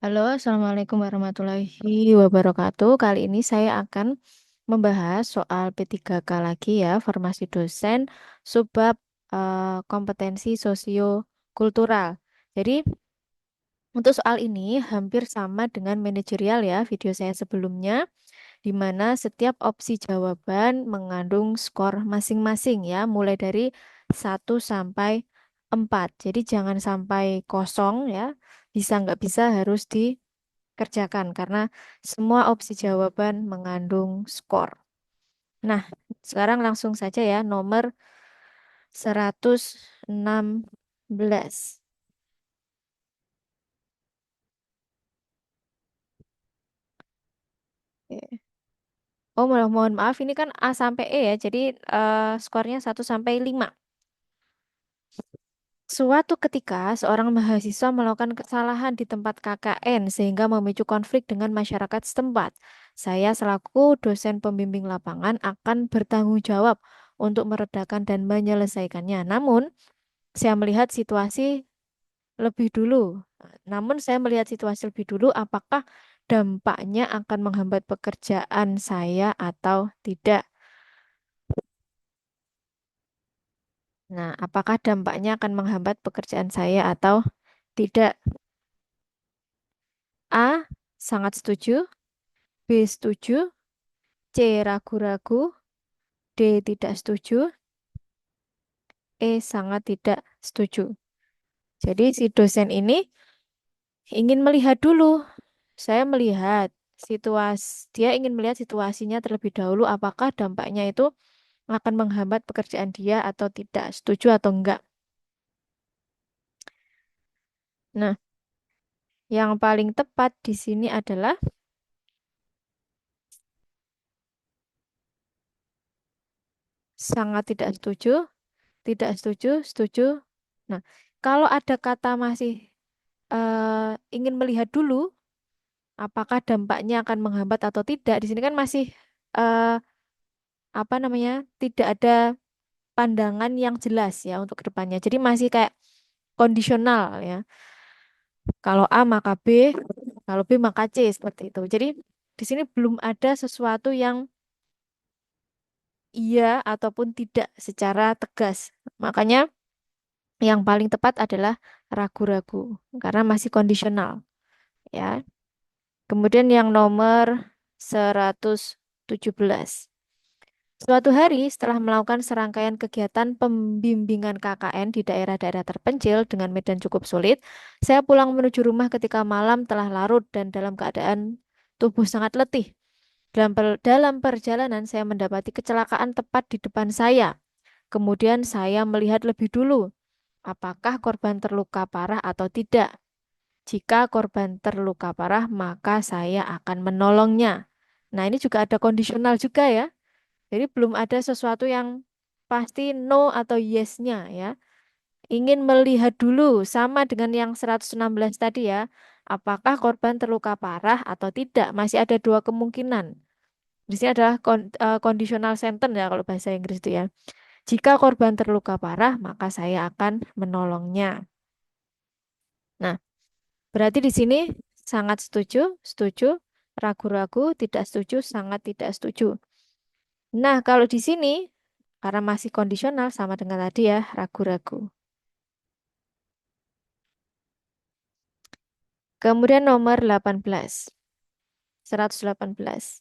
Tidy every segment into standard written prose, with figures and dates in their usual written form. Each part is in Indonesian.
Halo, Assalamualaikum warahmatullahi wabarakatuh. Kali ini saya akan membahas soal P3K lagi ya, formasi dosen, subbab kompetensi sosiokultural. Jadi, untuk soal ini hampir sama dengan manajerial ya, video saya sebelumnya, di mana setiap opsi jawaban mengandung skor masing-masing ya, mulai dari 1 sampai 4. Jadi, jangan sampai kosong ya, bisa nggak bisa harus kerjakan karena semua opsi jawaban mengandung skor. Nah, sekarang langsung saja ya nomor 116. Oke. Oh, mohon maaf ini kan A sampai E ya. Jadi skornya 1 sampai 5. Suatu ketika, seorang mahasiswa melakukan kesalahan di tempat KKN sehingga memicu konflik dengan masyarakat setempat. Saya selaku dosen pembimbing lapangan akan bertanggung jawab untuk meredakan dan menyelesaikannya. Namun saya melihat situasi lebih dulu, apakah dampaknya akan menghambat pekerjaan saya atau tidak. Nah, apakah dampaknya akan menghambat pekerjaan saya atau tidak? A. Sangat setuju. B. Setuju. C. Ragu-ragu. D. Tidak setuju. E. Sangat tidak setuju. Jadi si dosen ini ingin melihat dulu. Saya melihat dia ingin melihat situasinya terlebih dahulu apakah dampaknya itu akan menghambat pekerjaan dia atau tidak, setuju atau enggak. Nah, yang paling tepat di sini adalah sangat tidak setuju, setuju. Nah, kalau ada kata masih ingin melihat dulu apakah dampaknya akan menghambat atau tidak, di sini kan masih eh, apa namanya, tidak ada pandangan yang jelas ya untuk kedepannya. Jadi masih kayak kondisional ya. Kalau A maka B, kalau B maka C seperti itu. Jadi di sini belum ada sesuatu yang iya ataupun tidak secara tegas. Makanya yang paling tepat adalah ragu-ragu karena masih kondisional ya. Kemudian yang nomor 117. Suatu hari setelah melakukan serangkaian kegiatan pembimbingan KKN di daerah-daerah terpencil dengan medan cukup sulit, saya pulang menuju rumah ketika malam telah larut dan dalam keadaan tubuh sangat letih. Dalam perjalanan saya mendapati kecelakaan tepat di depan saya. Kemudian saya melihat lebih dulu apakah korban terluka parah atau tidak. Jika korban terluka parah, maka saya akan menolongnya. Nah, ini juga ada kondisional juga ya. Jadi belum ada sesuatu yang pasti no atau yes-nya ya. Ingin melihat dulu sama dengan yang 116 tadi ya. Apakah korban terluka parah atau tidak? Masih ada dua kemungkinan. Di sini adalah conditional sentence ya kalau bahasa Inggris itu ya. Jika korban terluka parah, maka saya akan menolongnya. Nah, berarti di sini sangat setuju, setuju, ragu-ragu, tidak setuju, sangat tidak setuju. Nah, kalau di sini karena masih kondisional sama dengan tadi ya, ragu-ragu. Kemudian nomor 18, 118.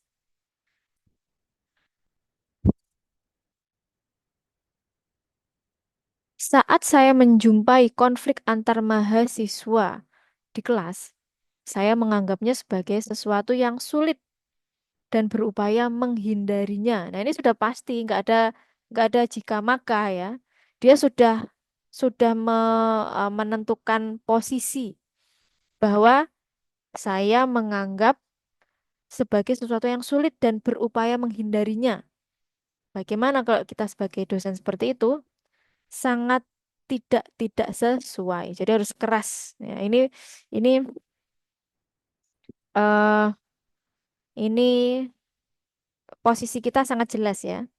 Saat saya menjumpai konflik antar mahasiswa di kelas, saya menganggapnya sebagai sesuatu yang sulit dan berupaya menghindarinya. Nah, ini sudah pasti, nggak ada jika maka ya. Dia sudah menentukan posisi bahwa saya menganggap sebagai sesuatu yang sulit dan berupaya menghindarinya. Bagaimana kalau kita sebagai dosen seperti itu? Sangat tidak sesuai. Jadi harus keras. Ya, ini eh ini posisi kita sangat jelas ya.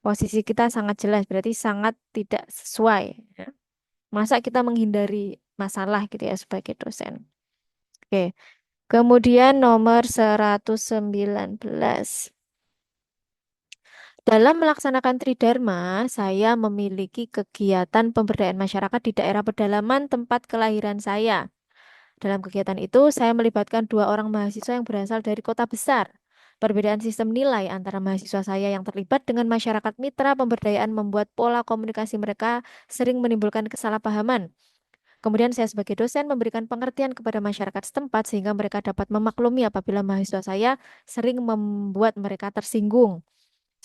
Posisi kita sangat jelas berarti sangat tidak sesuai. Ya. Masa kita menghindari masalah gitu ya sebagai dosen. Oke. Kemudian nomor 119. Dalam melaksanakan Tridharma, saya memiliki kegiatan pemberdayaan masyarakat di daerah pedalaman tempat kelahiran saya. Dalam kegiatan itu, saya melibatkan dua orang mahasiswa yang berasal dari kota besar. Perbedaan sistem nilai antara mahasiswa saya yang terlibat dengan masyarakat mitra pemberdayaan membuat pola komunikasi mereka sering menimbulkan kesalahpahaman. Kemudian saya sebagai dosen memberikan pengertian kepada masyarakat setempat sehingga mereka dapat memaklumi apabila mahasiswa saya sering membuat mereka tersinggung.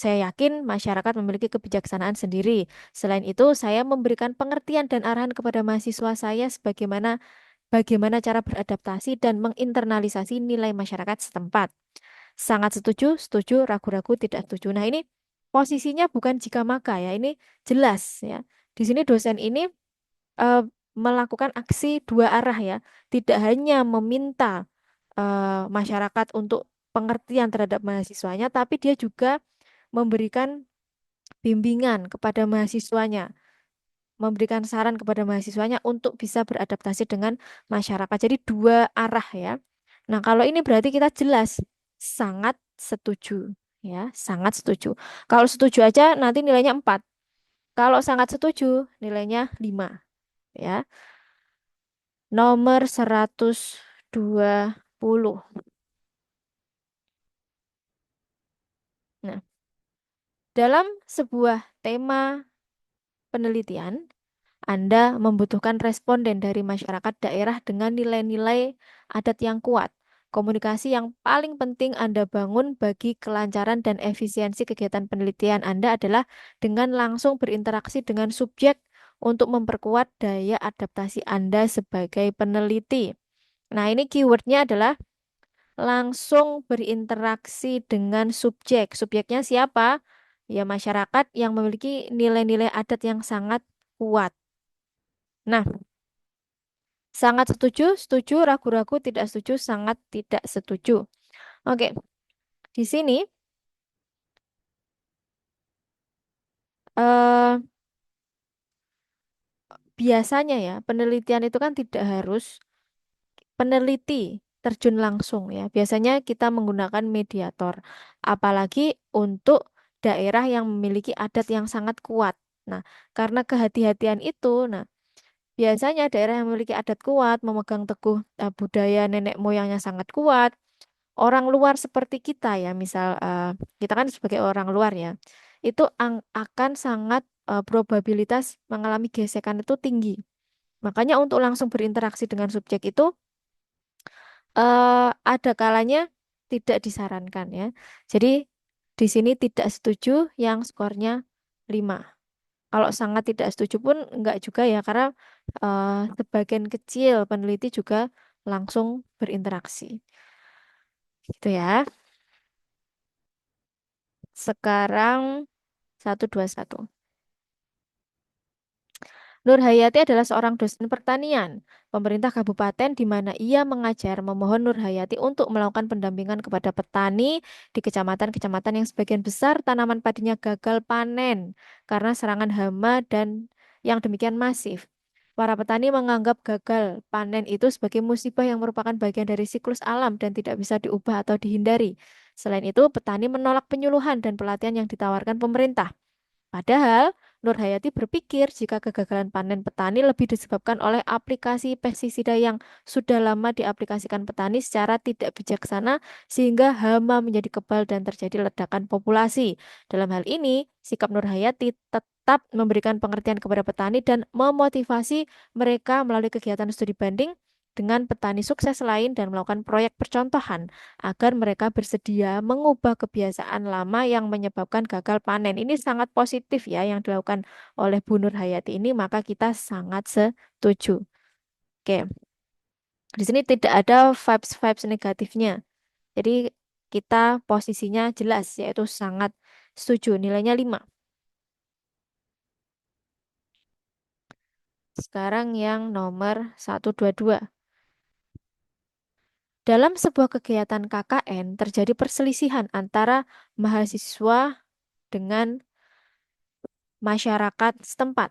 Saya yakin masyarakat memiliki kebijaksanaan sendiri. Selain itu, saya memberikan pengertian dan arahan kepada mahasiswa saya bagaimana cara beradaptasi dan menginternalisasi nilai masyarakat setempat. Sangat setuju, setuju, ragu-ragu, tidak setuju. Nah, ini posisinya bukan jika maka ya, ini jelas ya. Di sini dosen ini eh, melakukan aksi dua arah ya, tidak hanya meminta masyarakat untuk pengertian terhadap mahasiswanya, tapi dia juga memberikan bimbingan kepada mahasiswanya, memberikan saran kepada mahasiswanya untuk bisa beradaptasi dengan masyarakat. Jadi dua arah ya. Nah, kalau ini berarti kita jelas sangat setuju ya, sangat setuju. Kalau setuju aja nanti nilainya 4. Kalau sangat setuju nilainya 5 ya. Nomor 120. Nah, dalam sebuah tema penelitian, Anda membutuhkan responden dari masyarakat daerah dengan nilai-nilai adat yang kuat. Komunikasi yang paling penting Anda bangun bagi kelancaran dan efisiensi kegiatan penelitian Anda adalah dengan langsung berinteraksi dengan subjek untuk memperkuat daya adaptasi Anda sebagai peneliti. Nah, ini keywordnya adalah langsung berinteraksi dengan subjek. Subjeknya siapa? Ya, masyarakat yang memiliki nilai-nilai adat yang sangat kuat. Nah, sangat setuju, setuju, ragu-ragu, tidak setuju, sangat tidak setuju. Oke, di sini eh, biasanya ya penelitian itu kan tidak harus peneliti terjun langsung ya. Biasanya kita menggunakan mediator, apalagi untuk daerah yang memiliki adat yang sangat kuat. Nah, karena kehati-hatian itu, nah biasanya daerah yang memiliki adat kuat, memegang teguh budaya nenek moyangnya sangat kuat. Orang luar seperti kita ya, misal kita kan sebagai orang luar ya, itu akan sangat probabilitas mengalami gesekan itu tinggi. Makanya untuk langsung berinteraksi dengan subjek itu ada kalanya tidak disarankan ya. Jadi di sini tidak setuju yang skornya 5. Kalau sangat tidak setuju pun enggak juga ya, karena sebagian kecil peneliti juga langsung berinteraksi. Gitu ya. Sekarang 121. Nur Hayati adalah seorang dosen pertanian. Pemerintah kabupaten di mana ia mengajar memohon Nur Hayati untuk melakukan pendampingan kepada petani di kecamatan-kecamatan yang sebagian besar tanaman padinya gagal panen karena serangan hama dan yang demikian masif. Para petani menganggap gagal panen itu sebagai musibah yang merupakan bagian dari siklus alam dan tidak bisa diubah atau dihindari. Selain itu, petani menolak penyuluhan dan pelatihan yang ditawarkan pemerintah. Padahal, Nur Hayati berpikir jika kegagalan panen petani lebih disebabkan oleh aplikasi pestisida yang sudah lama diaplikasikan petani secara tidak bijaksana sehingga hama menjadi kebal dan terjadi ledakan populasi. Dalam hal ini, sikap Nur Hayati tetap memberikan pengertian kepada petani dan memotivasi mereka melalui kegiatan studi banding dengan petani sukses lain dan melakukan proyek percontohan agar mereka bersedia mengubah kebiasaan lama yang menyebabkan gagal panen. Ini sangat positif ya yang dilakukan oleh Bu Nur Hayati ini, maka kita sangat setuju. Oke, di sini tidak ada vibes-vibes negatifnya. Jadi kita posisinya jelas yaitu sangat setuju, nilainya 5. Sekarang yang nomor 122. Dalam sebuah kegiatan KKN terjadi perselisihan antara mahasiswa dengan masyarakat setempat.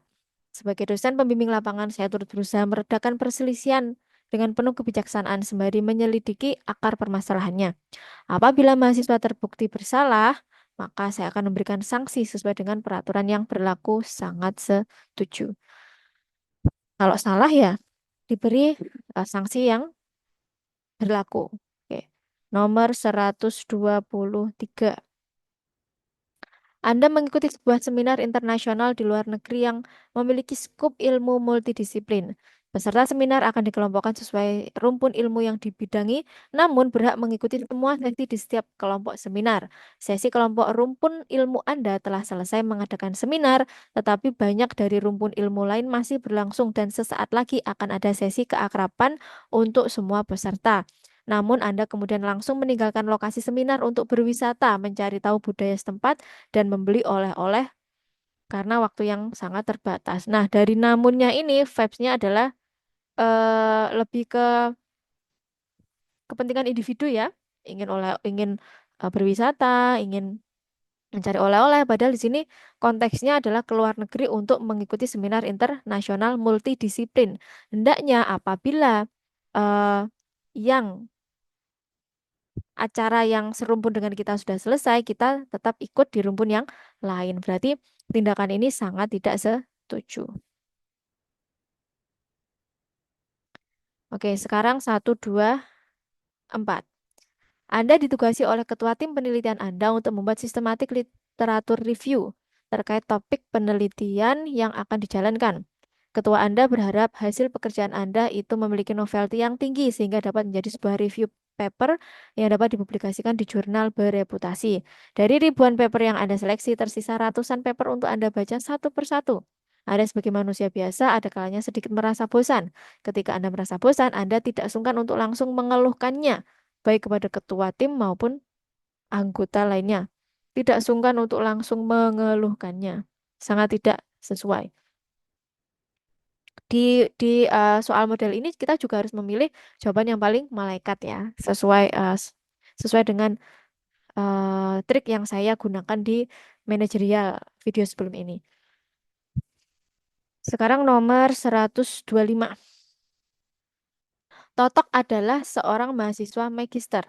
Sebagai dosen pembimbing lapangan, saya turut berusaha meredakan perselisihan dengan penuh kebijaksanaan sembari menyelidiki akar permasalahannya. Apabila mahasiswa terbukti bersalah, maka saya akan memberikan sanksi sesuai dengan peraturan yang berlaku. Sangat setuju. Kalau salah ya diberi sanksi yang berlaku. Oke. Nomor 123. Anda mengikuti sebuah seminar internasional di luar negeri yang memiliki skup ilmu multidisiplin. Peserta seminar akan dikelompokkan sesuai rumpun ilmu yang dibidangi, namun berhak mengikuti semua sesi di setiap kelompok seminar. Sesi kelompok rumpun ilmu Anda telah selesai mengadakan seminar, tetapi banyak dari rumpun ilmu lain masih berlangsung dan sesaat lagi akan ada sesi keakraban untuk semua peserta. Namun Anda kemudian langsung meninggalkan lokasi seminar untuk berwisata, mencari tahu budaya setempat, dan membeli oleh-oleh karena waktu yang sangat terbatas. Nah, dari namunnya ini vibes-nya adalah lebih ke kepentingan individu ya, ingin berwisata, ingin mencari oleh-oleh. Padahal di sini konteksnya adalah keluar negeri untuk mengikuti seminar internasional multidisiplin. Hendaknya apabila eh, yang acara yang serumpun dengan kita sudah selesai, kita tetap ikut di rumpun yang lain. Berarti tindakan ini sangat tidak setuju. Oke, sekarang satu, dua, empat. Anda ditugasi oleh ketua tim penelitian Anda untuk membuat sistematik literatur review terkait topik penelitian yang akan dijalankan. Ketua Anda berharap hasil pekerjaan Anda itu memiliki novelty yang tinggi sehingga dapat menjadi sebuah review paper yang dapat dipublikasikan di jurnal bereputasi. Dari ribuan paper yang Anda seleksi, tersisa ratusan paper untuk Anda baca satu persatu. Anda sebagai manusia biasa, ada kalanya sedikit merasa bosan. Ketika Anda merasa bosan, Anda tidak sungkan untuk langsung mengeluhkannya, baik kepada ketua tim maupun anggota lainnya. Tidak sungkan untuk langsung mengeluhkannya. Sangat tidak sesuai. Di soal model ini kita juga harus memilih jawaban yang paling malaikat ya, sesuai dengan trik yang saya gunakan di manajerial video sebelum ini. Sekarang nomor 125. Totok adalah seorang mahasiswa magister.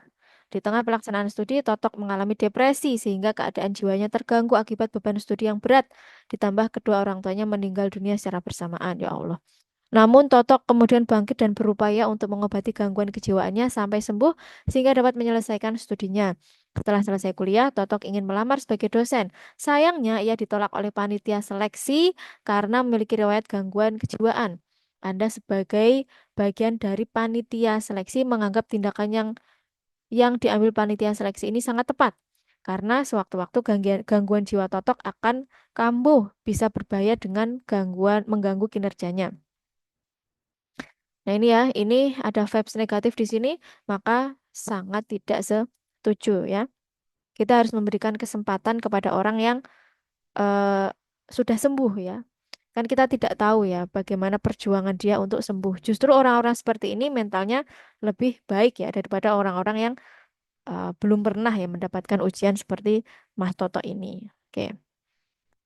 Di tengah pelaksanaan studi, Totok mengalami depresi sehingga keadaan jiwanya terganggu akibat beban studi yang berat. Ditambah kedua orang tuanya meninggal dunia secara bersamaan. Ya Allah. Namun Totok kemudian bangkit dan berupaya untuk mengobati gangguan kejiwaannya sampai sembuh sehingga dapat menyelesaikan studinya. Setelah selesai kuliah, Totok ingin melamar sebagai dosen. Sayangnya ia ditolak oleh panitia seleksi karena memiliki riwayat gangguan kejiwaan. Anda sebagai bagian dari panitia seleksi menganggap tindakan yang diambil panitia seleksi ini sangat tepat. Karena sewaktu-waktu gangguan jiwa Totok akan kambuh, bisa berbahaya dengan mengganggu kinerjanya. Nah ini ya, ini ada vibes negatif di sini, maka sangat tidak setuju ya. Kita harus memberikan kesempatan kepada orang yang eh, sudah sembuh ya. Kan kita tidak tahu ya bagaimana perjuangan dia untuk sembuh. Justru orang-orang seperti ini mentalnya lebih baik ya daripada orang-orang yang belum pernah ya mendapatkan ujian seperti Mas Toto ini. Oke.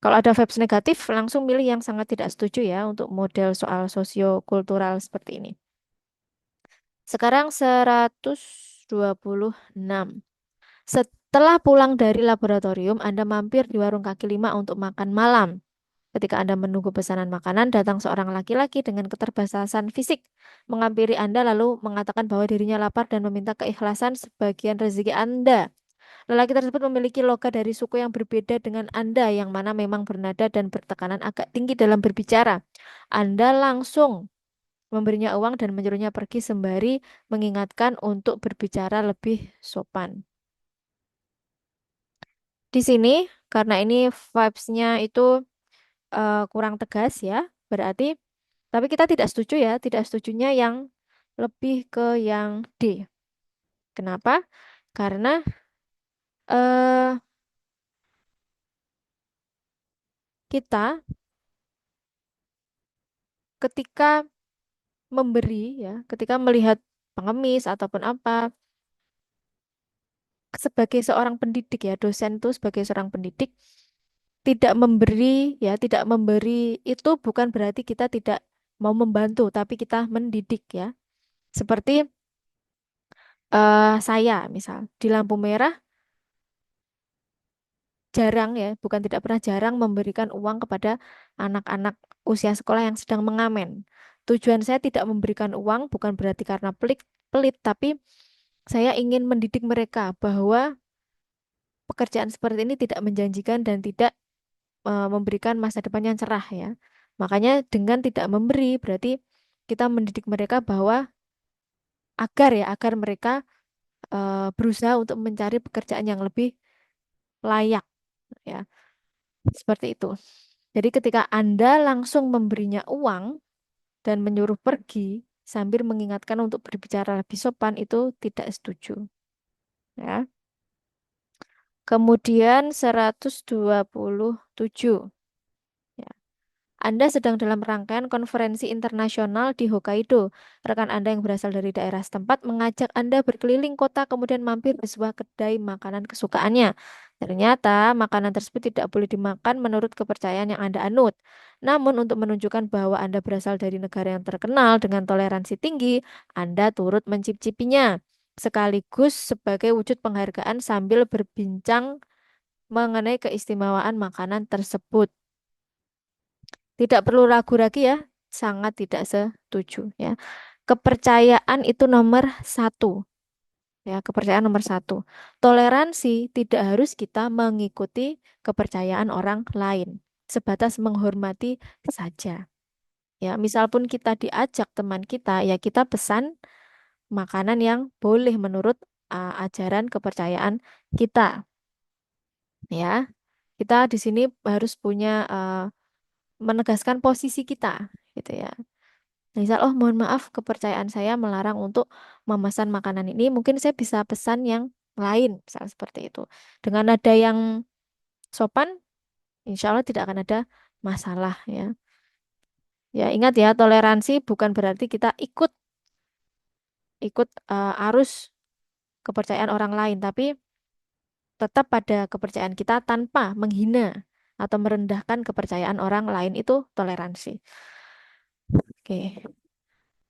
Kalau ada vibes negatif, langsung milih yang sangat tidak setuju ya untuk model soal sosiokultural seperti ini. Sekarang 126. Setelah pulang dari laboratorium, Anda mampir di warung kaki lima untuk makan malam. Ketika Anda menunggu pesanan makanan, datang seorang laki-laki dengan keterbatasan fisik, menghampiri Anda lalu mengatakan bahwa dirinya lapar dan meminta keikhlasan sebagian rezeki Anda. Lelaki tersebut memiliki logat dari suku yang berbeda dengan Anda, yang mana memang bernada dan bertekanan agak tinggi dalam berbicara. Anda langsung memberinya uang dan menyuruhnya pergi sembari mengingatkan untuk berbicara lebih sopan. Di sini, karena ini vibes-nya itu kurang tegas ya, berarti, tapi kita tidak setuju ya, tidak setujunya yang lebih ke yang D. Kenapa? Karena eh, kita ketika memberi ya, ketika melihat pengemis ataupun apa, sebagai seorang pendidik ya, dosen itu sebagai seorang pendidik tidak memberi ya, tidak memberi itu bukan berarti kita tidak mau membantu, tapi kita mendidik ya. Seperti saya misal di lampu merah jarang ya, bukan tidak pernah jarang memberikan uang kepada anak-anak usia sekolah yang sedang mengamen. Tujuan saya tidak memberikan uang bukan berarti karena pelit, tapi saya ingin mendidik mereka bahwa pekerjaan seperti ini tidak menjanjikan dan tidak memberikan masa depan yang cerah ya. Makanya dengan tidak memberi berarti kita mendidik mereka bahwa agar mereka berusaha untuk mencari pekerjaan yang lebih layak ya. Seperti itu. Jadi ketika Anda langsung memberinya uang dan menyuruh pergi sambil mengingatkan untuk berbicara lebih sopan itu tidak setuju ya. Kemudian 127. Ya. Anda sedang dalam rangkaian konferensi internasional di Hokkaido. Rekan Anda yang berasal dari daerah setempat mengajak Anda berkeliling kota kemudian mampir di sebuah kedai makanan kesukaannya. Ternyata makanan tersebut tidak boleh dimakan menurut kepercayaan yang Anda anut. Namun untuk menunjukkan bahwa Anda berasal dari negara yang terkenal dengan toleransi tinggi, Anda turut mencicipinya. Sekaligus sebagai wujud penghargaan sambil berbincang mengenai keistimewaan makanan tersebut. Tidak perlu ragu lagi ya, sangat tidak setuju ya. Kepercayaan itu nomor satu ya, kepercayaan nomor satu. Toleransi tidak harus kita mengikuti kepercayaan orang lain, sebatas menghormati saja. Ya, misal pun kita diajak teman kita, ya kita pesan makanan yang boleh menurut ajaran kepercayaan kita. Ya, kita di sini harus punya menegaskan posisi kita, gitu ya. Misal, oh mohon maaf, kepercayaan saya melarang untuk memesan makanan ini. Mungkin saya bisa pesan yang lain, misal seperti itu. Dengan nada yang sopan, insya Allah tidak akan ada masalah ya. Ya ingat ya, toleransi bukan berarti kita ikut ikut arus kepercayaan orang lain, tapi tetap pada kepercayaan kita tanpa menghina atau merendahkan kepercayaan orang lain itu toleransi. Oke,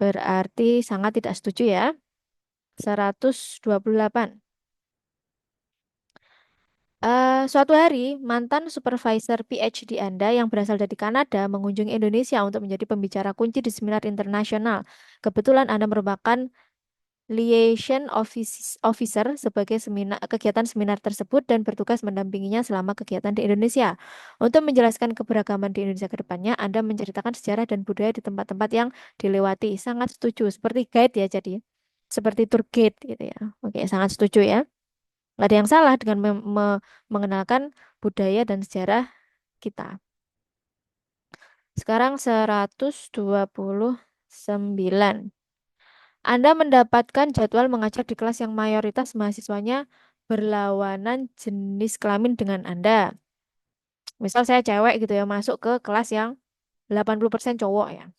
berarti sangat tidak setuju ya. 128. Suatu hari, mantan supervisor PhD Anda yang berasal dari Kanada mengunjungi Indonesia untuk menjadi pembicara kunci di seminar internasional. Kebetulan Anda merupakan officer sebagai kegiatan seminar tersebut dan bertugas mendampinginya selama kegiatan di Indonesia. Untuk menjelaskan keberagaman di Indonesia ke depannya, Anda menceritakan sejarah dan budaya di tempat-tempat yang dilewati. Sangat setuju, seperti guide ya jadi. Seperti tour guide gitu ya. Oke, sangat setuju ya. Nggak ada yang salah dengan mengenalkan budaya dan sejarah kita. Sekarang 129. Anda mendapatkan jadwal mengajar di kelas yang mayoritas mahasiswanya berlawanan jenis kelamin dengan Anda. Misal saya cewek gitu ya, masuk ke kelas yang 80% cowok ya.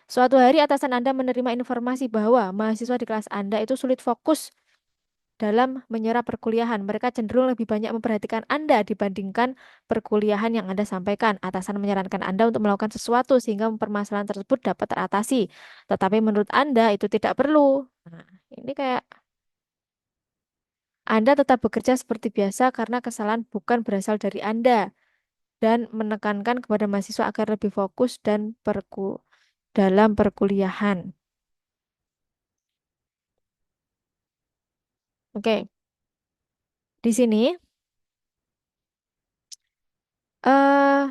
Suatu hari atasan Anda menerima informasi bahwa mahasiswa di kelas Anda itu sulit fokus dalam menyerap perkuliahan. Mereka cenderung lebih banyak memperhatikan Anda dibandingkan perkuliahan yang Anda sampaikan. Atasan menyarankan Anda untuk melakukan sesuatu sehingga permasalahan tersebut dapat teratasi. Tetapi menurut Anda itu tidak perlu. Nah, ini kayak Anda tetap bekerja seperti biasa karena kesalahan bukan berasal dari Anda dan menekankan kepada mahasiswa agar lebih fokus dan dalam perkuliahan. Oke, di sini eh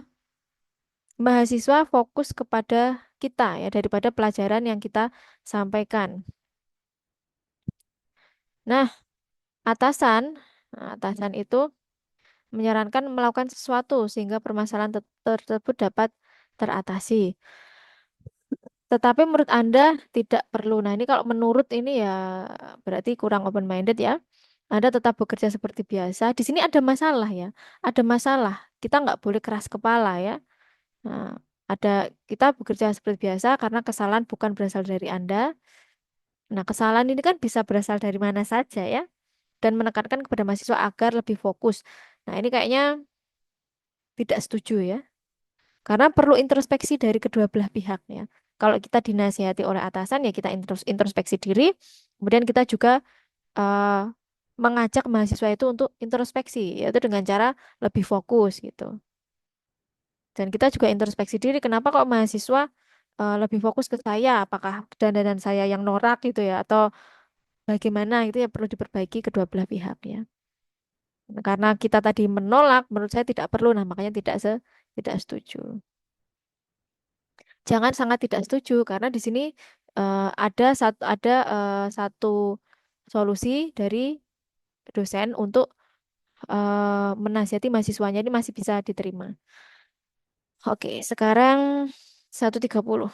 mahasiswa fokus kepada kita ya daripada pelajaran yang kita sampaikan. Nah, atasan, atasan itu menyarankan melakukan sesuatu sehingga permasalahan tersebut dapat teratasi. Tetapi menurut Anda tidak perlu. Nah, ini kalau menurut ini ya berarti kurang open minded ya. Anda tetap bekerja seperti biasa. Di sini ada masalah ya. Ada masalah. Kita nggak boleh keras kepala ya. Nah, kita bekerja seperti biasa karena kesalahan bukan berasal dari Anda. Nah, kesalahan ini kan bisa berasal dari mana saja ya, dan menekankan kepada mahasiswa agar lebih fokus. Nah, ini kayaknya tidak setuju ya, karena perlu introspeksi dari kedua belah pihak ya. Kalau kita dinasihati oleh atasan ya kita introspeksi diri. Kemudian kita juga eh, mengajak mahasiswa itu untuk introspeksi, yaitu dengan cara lebih fokus gitu. Dan kita juga introspeksi diri, kenapa kok mahasiswa lebih fokus ke saya? Apakah dandanan saya yang norak gitu ya, atau bagaimana itu ya perlu diperbaiki kedua belah pihak ya. Karena kita tadi menolak, menurut saya tidak perlu, nah makanya tidak setuju. Jangan sangat tidak setuju karena di sini ada satu solusi dari dosen untuk menasihati mahasiswanya ini masih bisa diterima. Oke, sekarang 1:30.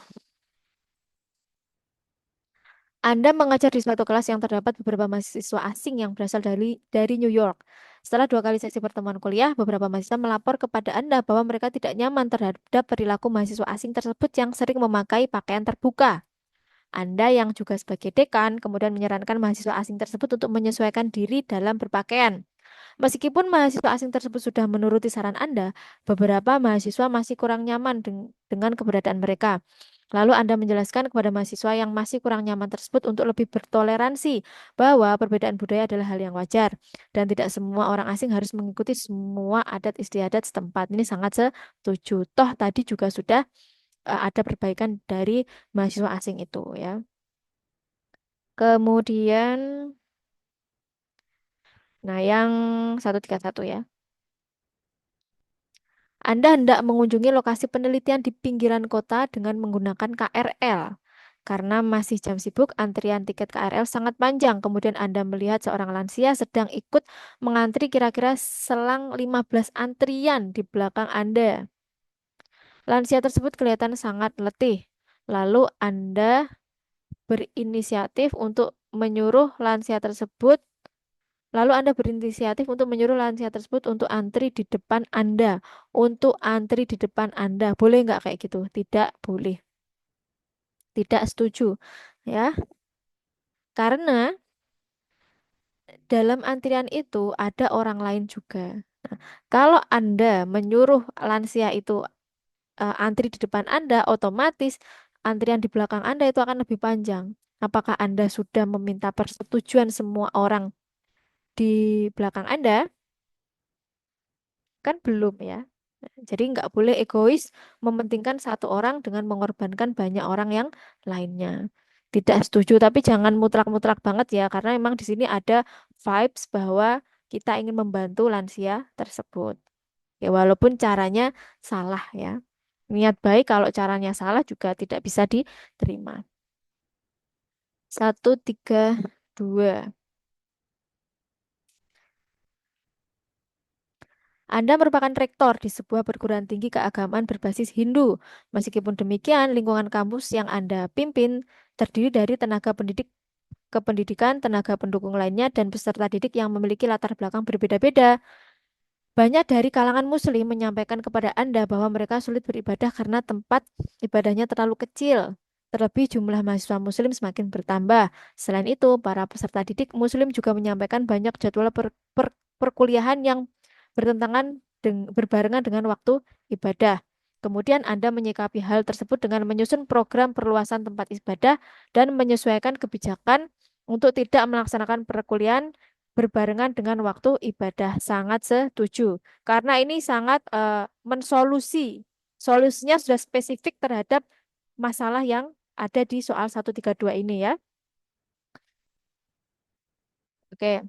Anda mengajar di suatu kelas yang terdapat beberapa mahasiswa asing yang berasal dari New York. Setelah 2 kali sesi pertemuan kuliah, beberapa mahasiswa melapor kepada Anda bahwa mereka tidak nyaman terhadap perilaku mahasiswa asing tersebut yang sering memakai pakaian terbuka. Anda yang juga sebagai dekan kemudian menyarankan mahasiswa asing tersebut untuk menyesuaikan diri dalam berpakaian. Meskipun mahasiswa asing tersebut sudah menuruti saran Anda, beberapa mahasiswa masih kurang nyaman dengan keberadaan mereka. Lalu Anda menjelaskan kepada mahasiswa yang masih kurang nyaman tersebut untuk lebih bertoleransi bahwa perbedaan budaya adalah hal yang wajar dan tidak semua orang asing harus mengikuti semua adat istiadat setempat. Ini sangat setuju. Toh tadi juga sudah ada perbaikan dari mahasiswa asing itu ya. Kemudian, nah yang 1:31 ya. Anda hendak mengunjungi lokasi penelitian di pinggiran kota dengan menggunakan KRL. Karena masih jam sibuk, antrian tiket KRL sangat panjang. Kemudian Anda melihat seorang lansia sedang ikut mengantri kira-kira selang 15 antrian di belakang Anda. Lansia tersebut kelihatan sangat letih. Lalu Anda berinisiatif untuk menyuruh lansia tersebut Lalu Anda berinisiatif untuk menyuruh lansia tersebut untuk antri di depan Anda. Untuk antri di depan Anda. Boleh nggak kayak gitu? Tidak boleh. Tidak setuju. Ya, karena dalam antrian itu ada orang lain juga. Nah, kalau Anda menyuruh lansia itu antri di depan Anda, otomatis antrian di belakang Anda itu akan lebih panjang. Apakah Anda sudah meminta persetujuan semua orang di belakang Anda? Kan belum ya. Jadi nggak boleh egois mementingkan satu orang dengan mengorbankan banyak orang yang lainnya. Tidak setuju, tapi jangan mutlak-mutlak banget ya, karena memang di sini ada vibes bahwa kita ingin membantu lansia tersebut. Ya, walaupun caranya salah ya. Niat baik kalau caranya salah juga tidak bisa diterima. 1:32. Anda merupakan rektor di sebuah perguruan tinggi keagamaan berbasis Hindu. Meskipun demikian, lingkungan kampus yang Anda pimpin terdiri dari tenaga pendidik kependidikan, tenaga pendukung lainnya, dan peserta didik yang memiliki latar belakang berbeda-beda. Banyak dari kalangan Muslim menyampaikan kepada Anda bahwa mereka sulit beribadah karena tempat ibadahnya terlalu kecil. Terlebih jumlah mahasiswa Muslim semakin bertambah. Selain itu, para peserta didik Muslim juga menyampaikan banyak jadwal perkuliahan yang berbarengan dengan waktu ibadah. Kemudian Anda menyikapi hal tersebut dengan menyusun program perluasan tempat ibadah dan menyesuaikan kebijakan untuk tidak melaksanakan perkuliahan berbarengan dengan waktu ibadah. Sangat setuju. Karena ini sangat mensolusi. Solusinya sudah spesifik terhadap masalah yang ada di soal 1:32 ini ya. Oke.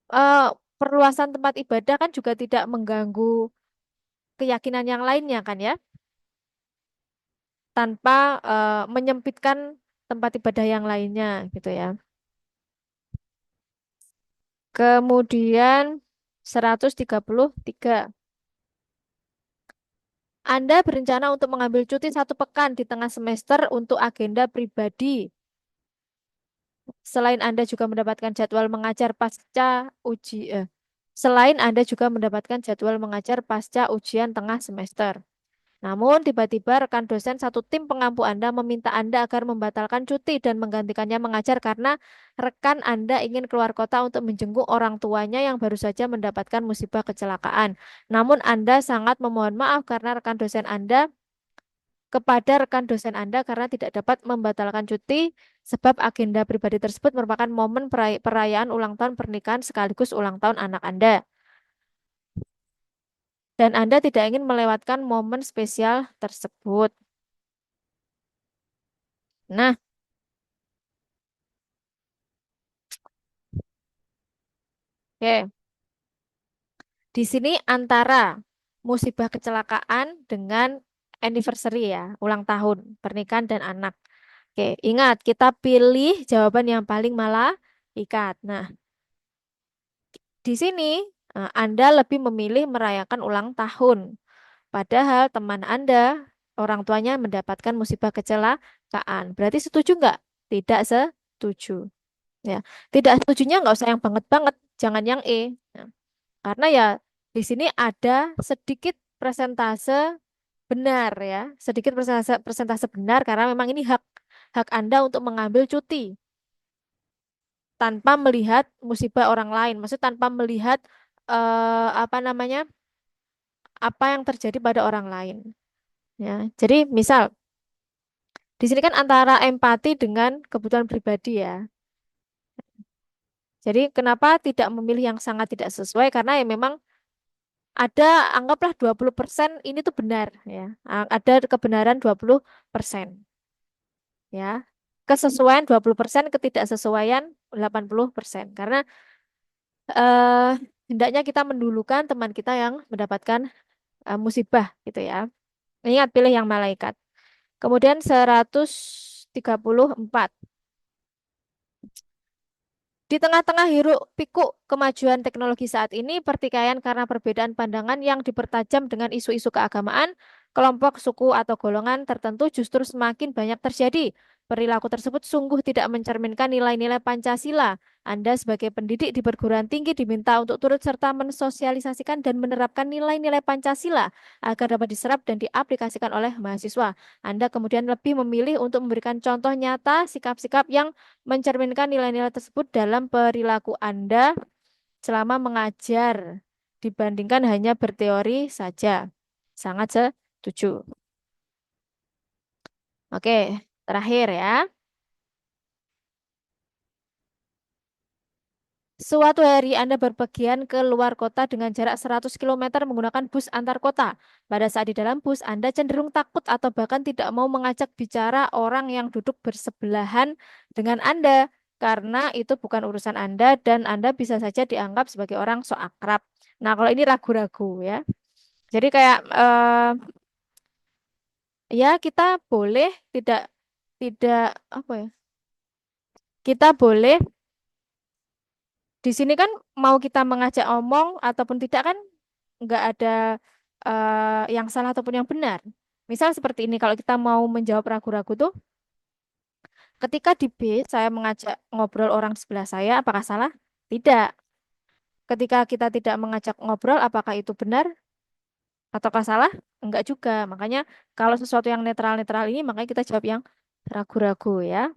Eh, Perluasan tempat ibadah kan juga tidak mengganggu keyakinan yang lainnya kan ya, tanpa menyempitkan tempat ibadah yang lainnya gitu ya. Kemudian 1:33. Anda berencana untuk mengambil cuti 1 pekan di tengah semester untuk agenda pribadi. Selain Anda juga mendapatkan jadwal mengajar pasca uji Selain Anda juga mendapatkan jadwal mengajar pasca ujian tengah semester. Namun, tiba-tiba rekan dosen satu tim pengampu Anda meminta Anda agar membatalkan cuti dan menggantikannya mengajar karena rekan Anda ingin keluar kota untuk menjenguk orang tuanya yang baru saja mendapatkan musibah kecelakaan. Namun, Anda sangat memohon maaf karena rekan dosen Anda kepada rekan dosen Anda karena tidak dapat membatalkan cuti sebab agenda pribadi tersebut merupakan momen perayaan ulang tahun pernikahan sekaligus ulang tahun anak Anda. Dan Anda tidak ingin melewatkan momen spesial tersebut. Nah, oke. Di sini antara musibah kecelakaan dengan anniversary ya, ulang tahun, pernikahan dan anak. Oke, ingat kita pilih jawaban yang paling malaikat. Nah, di sini Anda lebih memilih merayakan ulang tahun. Padahal teman Anda, orang tuanya mendapatkan musibah kecelakaan. Berarti setuju nggak? Tidak setuju. Ya, tidak setujunya nggak usah yang banget-banget, jangan yang E. Nah, karena ya di sini ada sedikit persentase benar ya, sedikit persentase persentase benar karena memang ini hak hak Anda untuk mengambil cuti tanpa melihat musibah orang lain. Maksud tanpa melihat apa namanya? Apa yang terjadi pada orang lain. Ya, jadi misal di sini kan antara empati dengan kebutuhan pribadi ya. Jadi kenapa tidak memilih yang sangat tidak sesuai? Karena ya memang ada anggaplah 20% ini tuh benar ya. Ada kebenaran 20% ya. Kesesuaian 20%, ketidaksesuaian 80%. Karena eh hendaknya kita mendulukan teman kita yang mendapatkan musibah gitu ya. Ingat pilih yang malaikat. Kemudian 134. Di tengah-tengah hiruk pikuk kemajuan teknologi saat ini, pertikaian karena perbedaan pandangan yang dipertajam dengan isu-isu keagamaan, kelompok, suku, atau golongan tertentu justru semakin banyak terjadi. Perilaku tersebut sungguh tidak mencerminkan nilai-nilai Pancasila. Anda sebagai pendidik di perguruan tinggi diminta untuk turut serta mensosialisasikan dan menerapkan nilai-nilai Pancasila agar dapat diserap dan diaplikasikan oleh mahasiswa. Anda kemudian lebih memilih untuk memberikan contoh nyata sikap-sikap yang mencerminkan nilai-nilai tersebut dalam perilaku Anda selama mengajar dibandingkan hanya berteori saja. Sangat setuju. Oke, terakhir ya. Suatu hari Anda berpergian ke luar kota dengan jarak 100 kilometer menggunakan bus antar kota. Pada saat di dalam bus, Anda cenderung takut atau bahkan tidak mau mengajak bicara orang yang duduk bersebelahan dengan Anda karena itu bukan urusan Anda dan Anda bisa saja dianggap sebagai orang sok akrab. Nah, kalau ini ragu-ragu ya. Jadi kayak ya kita boleh tidak tidak apa ya? Kita boleh di sini kan mau kita mengajak omong ataupun tidak kan nggak ada yang salah ataupun yang benar. Misal seperti ini, kalau kita mau menjawab ragu-ragu tuh, ketika di bis saya mengajak ngobrol orang sebelah saya, apakah salah? Tidak. Ketika kita tidak mengajak ngobrol, apakah itu benar ataukah salah? Enggak juga. Makanya kalau sesuatu yang netral-netral ini, makanya kita jawab yang ragu-ragu ya.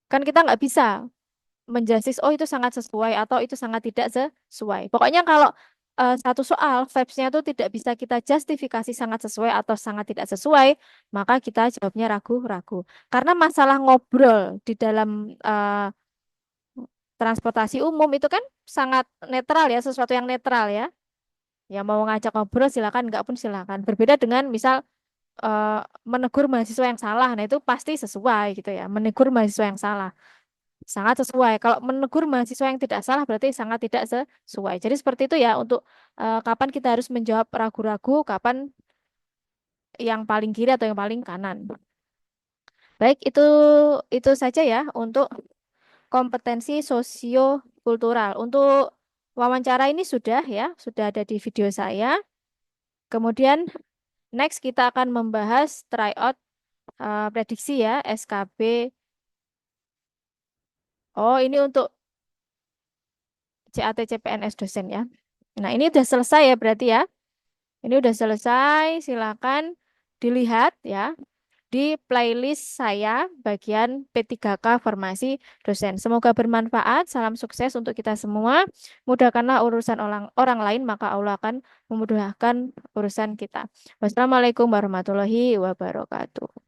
Kan kita nggak bisa menjudge oh itu sangat sesuai atau itu sangat tidak sesuai. Pokoknya kalau satu soal vibes-nya itu tidak bisa kita justifikasi sangat sesuai atau sangat tidak sesuai, maka kita jawabnya ragu-ragu. Karena masalah ngobrol di dalam transportasi umum itu kan sangat netral ya, sesuatu yang netral ya. Ya mau ngajak ngobrol silakan, enggak pun silakan. Berbeda dengan misal menegur mahasiswa yang salah, nah itu pasti sesuai gitu ya. Menegur mahasiswa yang salah. Sangat sesuai. Kalau menegur mahasiswa yang tidak salah berarti sangat tidak sesuai. Jadi seperti itu ya untuk kapan kita harus menjawab ragu-ragu, kapan yang paling kiri atau yang paling kanan. Baik, itu saja ya untuk kompetensi sosiokultural. Untuk wawancara ini sudah ya, sudah ada di video saya. Kemudian next kita akan membahas tryout prediksi ya, SKB. Oh, ini untuk CAT CPNS dosen ya. Nah, ini udah selesai ya berarti ya. Ini udah selesai, silakan dilihat ya. di playlist saya bagian P3K Formasi Dosen. Semoga bermanfaat. Salam sukses untuk kita semua. Mudahkanlah urusan orang lain, maka Allah akan memudahkan urusan kita. Wassalamualaikum warahmatullahi wabarakatuh.